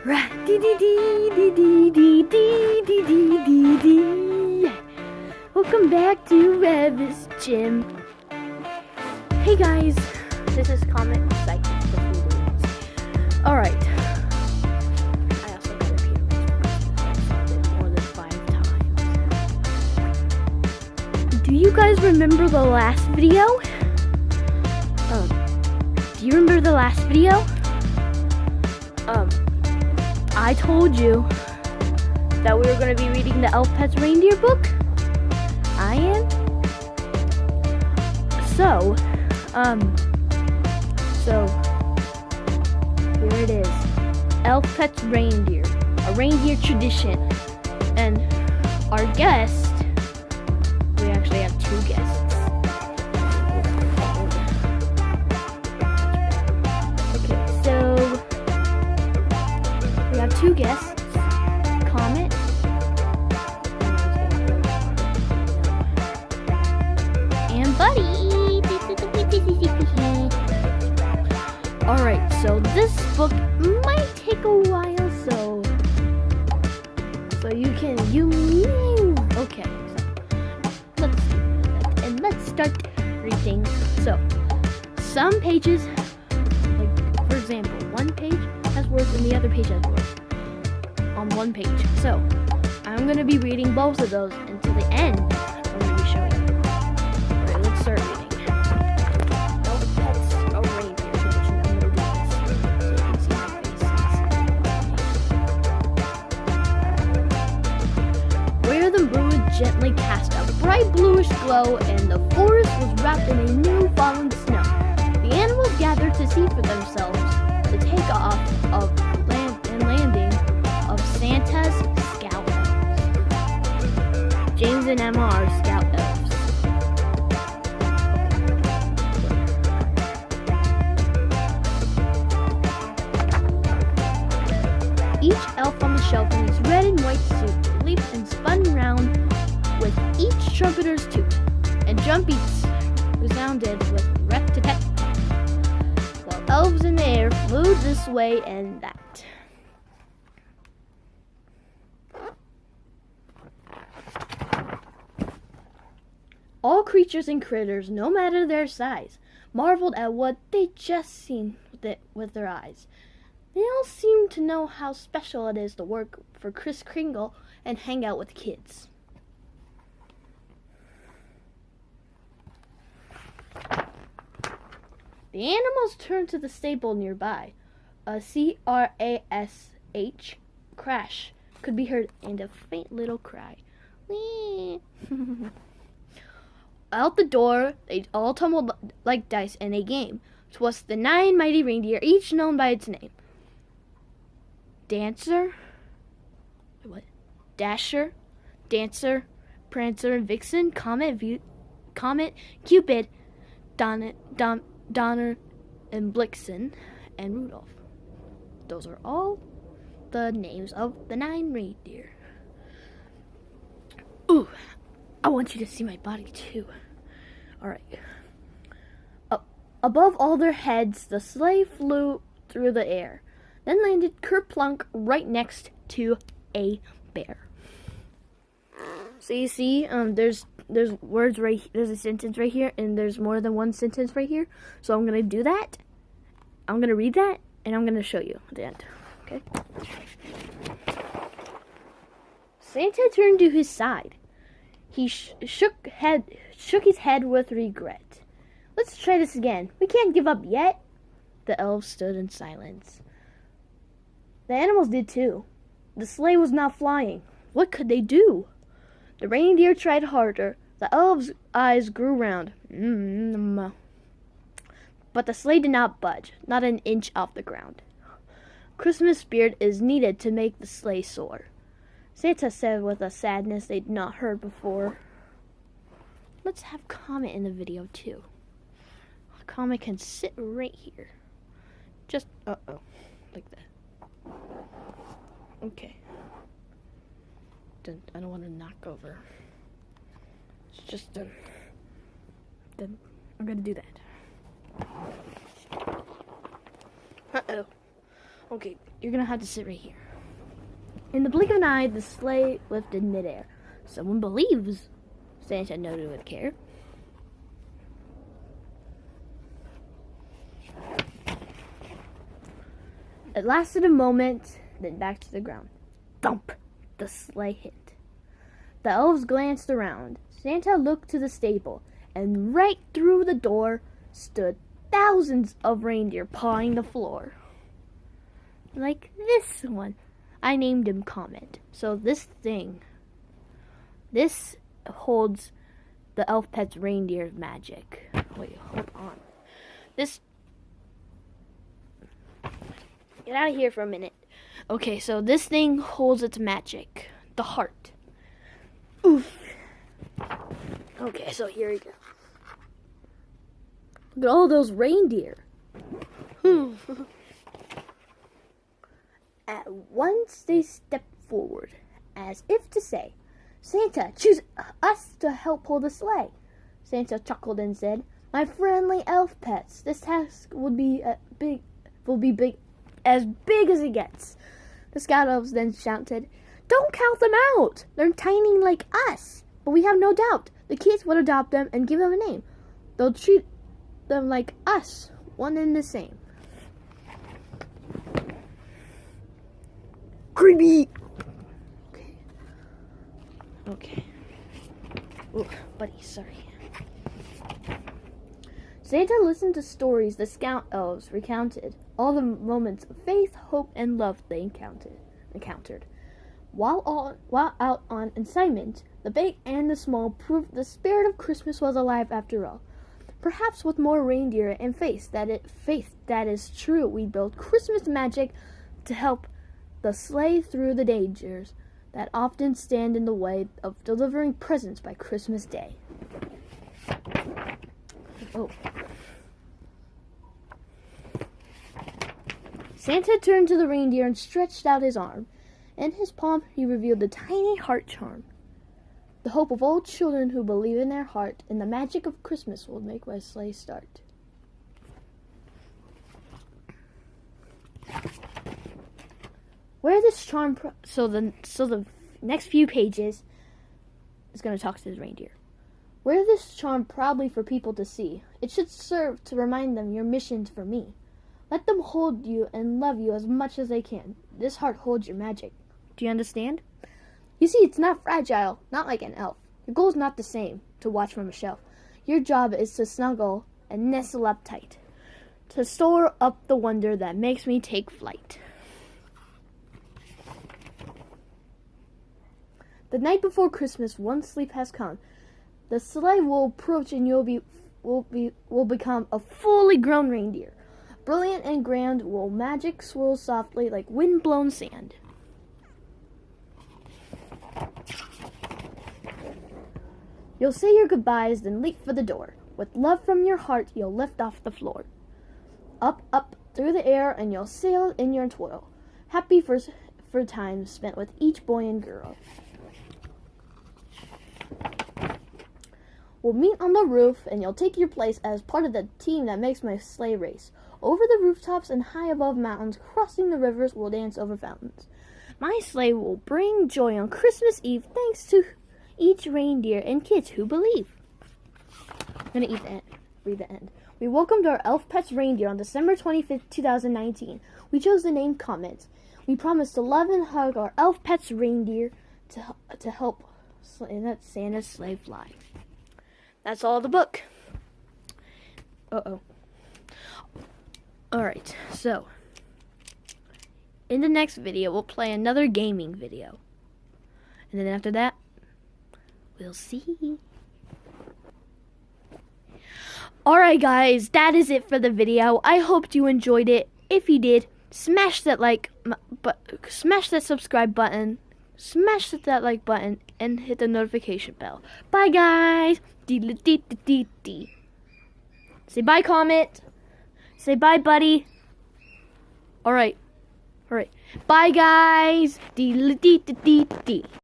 Welcome back to Avistjim. Hey guys, this is Comet. Alright. I also got a piano more than 5 times. Do you guys remember the last video? Do you remember the last video? I told you that we were going to be reading the Elf Pets Reindeer book. I am. So here it is. Elf Pets Reindeer, a reindeer tradition. And our guest, we actually have 2 guests. Okay, so we have 2 guests. Comet and Buddy. Alright, so this book might take a while, so you can okay, so let's start reading. So some pages, like for example, one page has words and the other page has words on one page. So I'm gonna be reading both of those until the end. I'm gonna be showing you. Alright, let's start reading. Elf Pets a Reindeer tradition. I'm gonna do this so you can see my faces. Where the moon gently cast a bright bluish glow and the forest was wrapped in a new fallen snow, the animals gathered to see for themselves the takeoff of landing of Santa's Scout Elves. James and Emma are Scout Elves. Each elf on the shelf in his red and white suit leaped and spun round with each trumpeter's toot, and drum beats resounded with rat-tat-tat, while elves in the air flew this way and that. All creatures and critters, no matter their size, marveled at what they just seen with their eyes. They all seemed to know how special it is to work for Kris Kringle and hang out with kids. The animals turned to the stable nearby. A crash crash could be heard and a faint little cry. Whee! Out the door, they all tumbled like dice in a game. 'Twas the 9 mighty reindeer, each known by its name. Dasher, Dancer, Prancer, and Vixen, Comet, Cupid, Donner, and Blitzen, and Rudolph. Those are all the names of the 9 reindeer. Ooh, I want you to see my body too. Alright. Above all their heads, the sleigh flew through the air, then landed kerplunk right next to a bear. So you see, there's words right. There's a sentence right here, and there's more than one sentence right here. So I'm gonna do that. I'm gonna read that, and I'm gonna show you at the end. Okay. Santa turned to his side. He shook his head with regret. Let's try this again. We can't give up yet. The elves stood in silence. The animals did too. The sleigh was not flying. What could they do? The reindeer tried harder. The elves' eyes grew round. But the sleigh did not budge, not an inch off the ground. Christmas spirit is needed to make the sleigh soar, Santa said with a sadness they'd not heard before. Let's have Comet in the video too. Comet can sit right here. Just, like that. Okay. I don't want to knock over. It's just, then I'm gonna do that. Okay, you're gonna have to sit right here. In the blink of an eye, the sleigh lifted midair. Someone believes Santa noted with care. It lasted a moment, then back to the ground. Thump! The sleigh hit. The elves glanced around. Santa looked to the stable, and right through the door stood thousands of reindeer pawing the floor. Like this one. I named him Comet. So this holds the elf pet's reindeer magic. Wait, hold on. Get out of here for a minute. Okay, so this thing holds its magic. The heart. Oof. Okay, so here we go. Look at all those reindeer. At once they stepped forward, as if to say, Santa, choose us to help pull the sleigh. Santa chuckled and said, my friendly elf pets, this task will be big as it gets. The scout elves then shouted, don't count them out. They're tiny like us. But we have no doubt the kids would adopt them and give them a name. They'll treat them like us, one and the same. Creepy. Okay. Ooh, buddy, sorry. Santa listened to stories the scout elves recounted, all the moments of faith, hope, and love they encountered. While out on assignment, the big and the small proved the spirit of Christmas was alive after all. Perhaps with more reindeer and faith that is true, we build Christmas magic to help the sleigh through the dangers that often stand in the way of delivering presents by Christmas Day. Oh. Santa turned to the reindeer and stretched out his arm. In his palm, he revealed the tiny heart charm. The hope of all children who believe in their heart in the magic of Christmas will make my sleigh start. Where this charm, so the next few pages is going to talk to the reindeer. Wear this charm proudly for people to see. It should serve to remind them your mission for me. Let them hold you and love you as much as they can. This heart holds your magic. Do you understand? You see, it's not fragile, not like an elf. Your goal is not the same, to watch from a shelf. Your job is to snuggle and nestle up tight, to store up the wonder that makes me take flight. The night before Christmas, once sleep has come, the sleigh will approach and will become a fully grown reindeer. Brilliant and grand will magic swirl softly like wind-blown sand. You'll say your goodbyes, then leap for the door. With love from your heart, you'll lift off the floor. Up, up, through the air, and you'll sail in your toil. Happy for time spent with each boy and girl. We'll meet on the roof, and you'll take your place as part of the team that makes my sleigh race. Over the rooftops and high above mountains, crossing the rivers, we'll dance over fountains. My sleigh will bring joy on Christmas Eve, thanks to each reindeer and kids who believe. I'm going to read the end. We welcomed our elf pets reindeer on December 25th, 2019. We chose the name Comet. We promised to love and hug our elf pets reindeer to help let Santa's sleigh fly. That's all the book. Alright, so in the next video, we'll play another gaming video. And then after that, we'll see. Alright guys, that is it for the video. I hope you enjoyed it. If you did, smash that subscribe button, smash that like button, and hit the notification bell. Bye guys. Say bye, Comet. Say bye, buddy. Alright. Bye guys.